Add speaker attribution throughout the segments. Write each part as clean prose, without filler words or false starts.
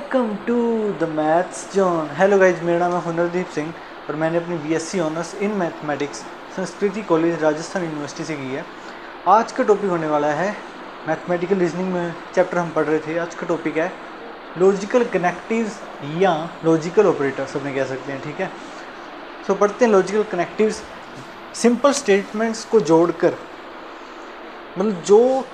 Speaker 1: Welcome to the maths zone. Hello guys, मेरा नाम है हुनरदीप सिंह और मैंने अपनी BSc honours in mathematics Sanskriti college Rajasthan university से की है। आज का टॉपिक होने वाला है मैथमेटिकल रीजनिंग में चैप्टर हम पढ़ रहे थे। आज का टॉपिक है लॉजिकल कनेक्टिव्स या लॉजिकल ऑपरेटर्स अपने कह सकते हैं। ठीक है, सो पढ़ते हैं लॉजिकल कनेक्टिव्स। सिंपल स्टेटमेंट्स को जोड़कर, मतलब जो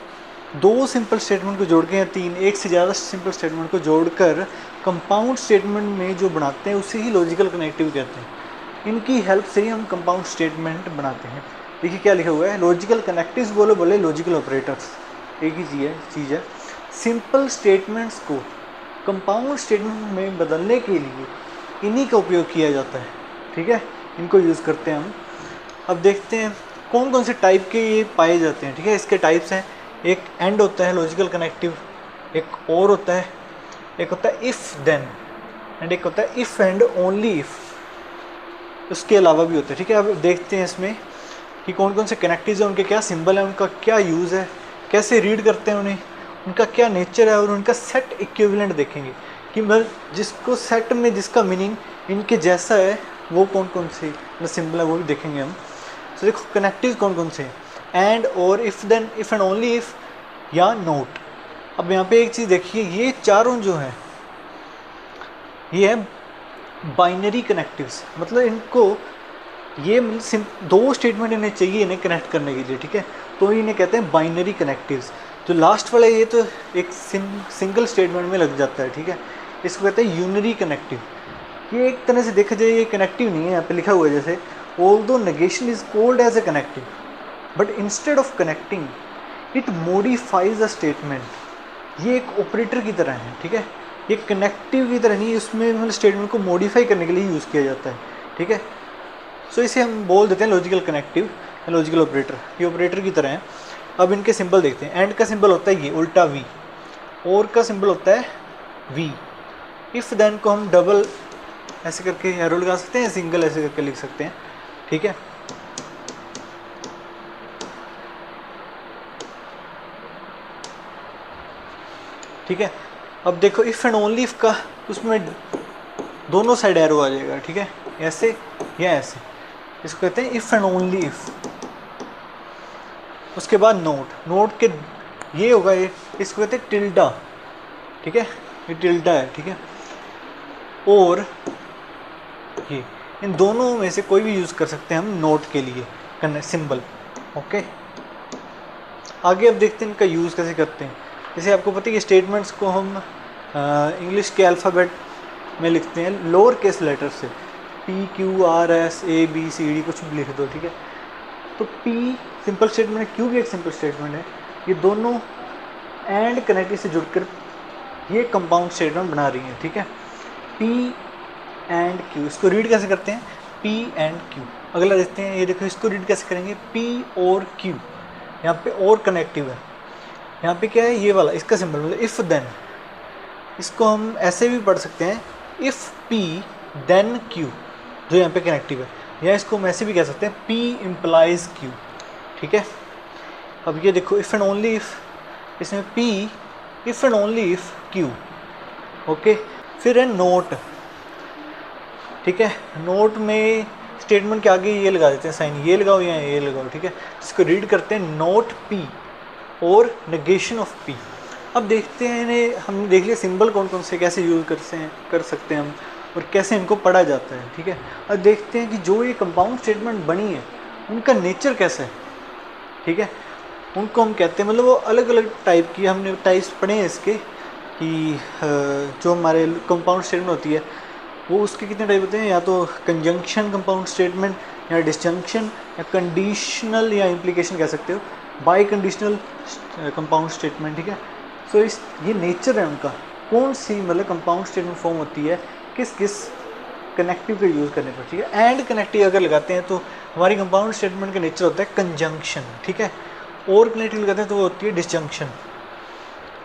Speaker 1: दो सिंपल स्टेटमेंट को जोड़ के या तीन, एक से ज़्यादा सिंपल स्टेटमेंट को जोड़कर कंपाउंड स्टेटमेंट में जो बनाते हैं उसे ही लॉजिकल कनेक्टिव कहते हैं। इनकी हेल्प से ही हम कंपाउंड स्टेटमेंट बनाते हैं। देखिए क्या लिखा हुआ है, लॉजिकल कनेक्टिव्स बोले लॉजिकल ऑपरेटर्स, एक ही चीज़ है। सिंपल स्टेटमेंट्स को कंपाउंड स्टेटमेंट में बदलने के लिए इन्हीं का उपयोग किया जाता है। ठीक है, इनको यूज़ करते हैं हम। अब देखते हैं कौन कौन से टाइप के ये पाए जाते हैं। ठीक है, इसके टाइप्स हैं। एक एंड होता है लॉजिकल कनेक्टिव, एक और होता है, एक होता है इफ़ देन, एंड एक होता है इफ़ एंड ओनली इफ़। उसके अलावा भी होता है। ठीक है, अब देखते हैं इसमें कि कौन कौन से कनेक्टिव्स हैं, उनके क्या सिंबल है, उनका क्या यूज़ है, कैसे रीड करते हैं उन्हें, उनका क्या नेचर है, और उनका सेट इक्विवेलेंट देखेंगे कि मतलब जिसको सेट में जिसका मीनिंग इनके जैसा है वो कौन कौन से सिंबल है वो भी देखेंगे हम। तो देखो कनेक्टिव्स कौन कौन से हैं, एंड और if then, if and only if या नोट। अब यहाँ पे एक चीज़ देखिए, ये चारों जो हैं ये है बाइनरी कनेक्टिव्स। मतलब इनको ये दो स्टेटमेंट इन्हें चाहिए इन्हें कनेक्ट करने के लिए। ठीक है, तो इन्हें कहते हैं बाइनरी कनेक्टिव्स। जो लास्ट वाला ये तो एक सिंगल स्टेटमेंट में लग जाता है। ठीक है, इसको कहते हैं यूनरी कनेक्टिव। ये एक तरह से देखा जाए ये कनेक्टिव नहीं है। यहाँ पे लिखा हुआ है जैसे although negation is called as a connective but instead of connecting it modifies a statement. ये एक ऑपरेटर की तरह है। ठीक है, ये कनेक्टिव की तरह नहीं, उसमें मतलब स्टेटमेंट को मॉडिफाई करने के लिए यूज़ किया जाता है। ठीक है, सो इसे हम बोल देते हैं लॉजिकल कनेक्टिव, लॉजिकल ऑपरेटर। ये ऑपरेटर की तरह है। अब इनके सिंबल देखते हैं। एंड का सिंबल होता है ये उल्टा वी, और का सिंबल होता है वी। इफ़ देन को हम डबल ऐसे करके एरो लगा सकते हैं, सिंगल ऐसे करके लिख सकते हैं। ठीक है, ठीक है। अब देखो इफ़ एंड ओनली इफ़ का, उसमें दोनों साइड एरो आ जाएगा। ठीक है, ऐसे या ऐसे, इसको कहते हैं इफ़ एंड ओनली इफ़। उसके बाद नोट के ये होगा, ये इसको कहते हैं टिल्डा। ठीक है, ये टिल्डा है। ठीक है, और ये इन दोनों में से कोई भी यूज़ कर सकते हैं हम नोट के लिए करने सिंबल। ओके, आगे अब देखते हैं इनका यूज़ कैसे करते हैं। जैसे आपको पता है कि स्टेटमेंट्स को हम इंग्लिश के अल्फ़ाबेट में लिखते हैं लोअर केस लेटर से, P Q R S A B C D, कुछ भी लिख दो। ठीक है, तो पी सिंपल स्टेटमेंट है, क्यू भी एक सिंपल स्टेटमेंट है। ये दोनों एंड कनेक्टिव से जुड़कर ये कंपाउंड स्टेटमेंट बना रही हैं। ठीक है, पी एंड क्यू, इसको रीड कैसे करते हैं, पी एंड क्यू। अगला देखते हैं, ये देखो इसको रीड कैसे करेंगे, पी और क्यू। यहाँ पे और कनेक्टिव है, यहाँ पे क्या है ये वाला, इसका सिंबल मतलब इफ़ देन। इसको हम ऐसे भी पढ़ सकते हैं, इफ़ पी देन क्यू, जो यहाँ पे कनेक्टिव है। या इसको हम ऐसे भी कह सकते हैं, पी इम्प्लाइज क्यू। ठीक है, अब ये देखो इफ़ एंड ओनली इफ़, इसमें P if and only if Q. Okay, फिर है नोट। ठीक है, नोट में स्टेटमेंट के आगे ये लगा देते हैं साइन, ये लगाओ या ये लगाओ। ठीक है, इसको रीड करते हैं नोट पी और नेगेशन ऑफ पी। अब देखते हैं इन्हें, हमने देख लिया सिंबल कौन कौन से कैसे यूज़ कर सकते हैं हम, और कैसे इनको पढ़ा जाता है। ठीक है, अब देखते हैं कि जो ये कंपाउंड स्टेटमेंट बनी है उनका नेचर कैसा है। ठीक है, उनको हम कहते हैं, मतलब वो अलग अलग टाइप की, हमने टाइप्स पढ़े हैं इसके कि जो हमारे कंपाउंड स्टेटमेंट होती है वो उसके कितने टाइप होते हैं, या तो कंजंक्शन कंपाउंड स्टेटमेंट, या डिसजंक्शन, या कंडीशनल, या इम्प्लीकेशन कह सकते हो, बाई कंडीशनल कंपाउंड स्टेटमेंट। ठीक है, सो इस ये नेचर है उनका, कौन सी मतलब कंपाउंड स्टेटमेंट फॉर्म होती है किस किस कनेक्टिव का यूज़ करने पर। ठीक है, एंड कनेक्टिव अगर लगाते हैं तो हमारी कंपाउंड स्टेटमेंट का नेचर होता है कंजंक्शन। ठीक है, और कनेक्टिव लगाते हैं तो वो होती है डिसजंक्शन।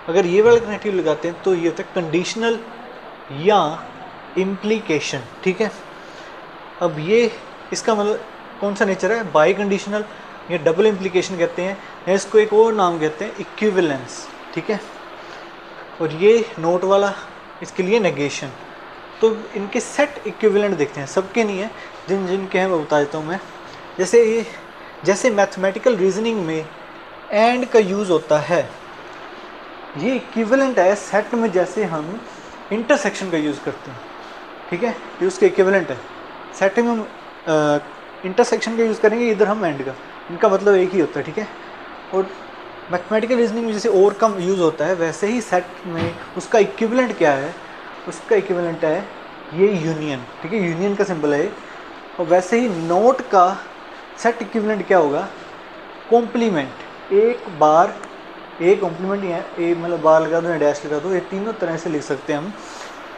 Speaker 1: अगर ये वाला कनेक्टिव लगाते हैं तो ये होता है कंडीशनल या इम्प्लीकेशन। ठीक है, अब ये इसका मतलब कौन सा नेचर है, बाई कंडीशनल या डबल इम्प्लीकेशन कहते हैं, या इसको एक और नाम कहते हैं इक्विवेलेंस। ठीक है, और ये नोट वाला इसके लिए नेगेशन। तो इनके सेट इक्विवेलेंट देखते हैं, सबके नहीं है, जिन जिन के हैं वो बता देता हूँ मैं। जैसे मैथमेटिकल रीजनिंग में एंड का यूज़ होता है, ये इक्विवेलेंट है सेट में, जैसे हम इंटरसेक्शन का यूज़ करते हैं, ठीक है, ये उसके इक्विवेलेंट है। सेट में हम इंटरसेक्शन का यूज़ करेंगे, इधर हम एंड का, इनका मतलब एक ही होता है, ठीक है। और मैथमेटिकल रीजनिंग में जैसे और का यूज़ होता है, वैसे ही सेट में उसका इक्विवेलेंट क्या है, उसका इक्विवेलेंट है ये यूनियन, ठीक है, यूनियन का सिंबल है। और वैसे ही नोट का सेट इक्विवेलेंट क्या होगा, कॉम्प्लीमेंट। एक बार एक कॉम्प्लीमेंट या मतलब बार लगा दो या डैश लगा दो, ये तीनों तरह से लिख सकते हैं हम,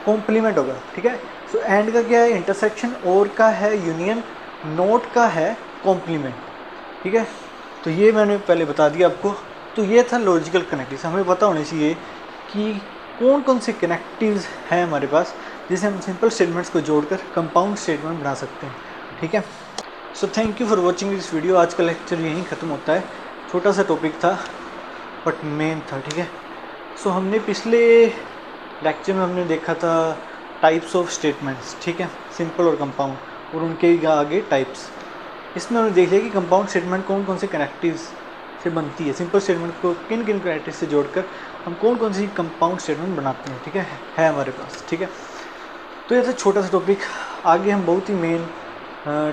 Speaker 1: कॉम्प्लीमेंट होगा, ठीक है। सो एंड का क्या है, इंटरसेक्शन, और का है यूनियन, नोट का है कॉम्प्लीमेंट, ठीक है। तो ये मैंने पहले बता दिया आपको। तो ये था लॉजिकल कनेक्टिव्स। हमें पता होना चाहिए कि कौन कौन से कनेक्टिव्स हैं हमारे पास, जिसे हम सिंपल स्टेटमेंट्स को जोड़कर कंपाउंड स्टेटमेंट बना सकते हैं, ठीक है। So thank you for watching this video. आज का लेक्चर यहीं ख़त्म होता है। छोटा सा टॉपिक था बट मेन था, ठीक है। सो हमने पिछले लेक्चर में हमने देखा था टाइप्स ऑफ स्टेटमेंट्स, ठीक है, सिंपल और कंपाउंड, और उनके आगे टाइप्स। इसमें हमने देख लिया कि कंपाउंड स्टेटमेंट कौन कौन से कनेक्टिव्स से बनती है, सिंपल स्टेटमेंट को किन किन कनेक्टिव से जोड़कर हम कौन कौन सी कंपाउंड स्टेटमेंट बनाते हैं, ठीक है हमारे पास, ठीक है। तो ये था छोटा सा टॉपिक। आगे हम बहुत ही मेन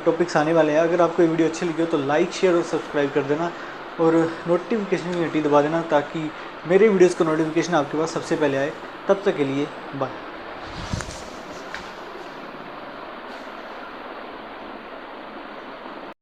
Speaker 1: टॉपिक्स आने वाले हैं। अगर आपको ये वीडियो अच्छी लगी हो तो लाइक, शेयर और सब्सक्राइब कर देना, और नोटिफिकेशन की घंटी दबा देना, ताकि मेरे वीडियोज़ का नोटिफिकेशन आपके पास सबसे पहले आए। तब तक के लिए बाय।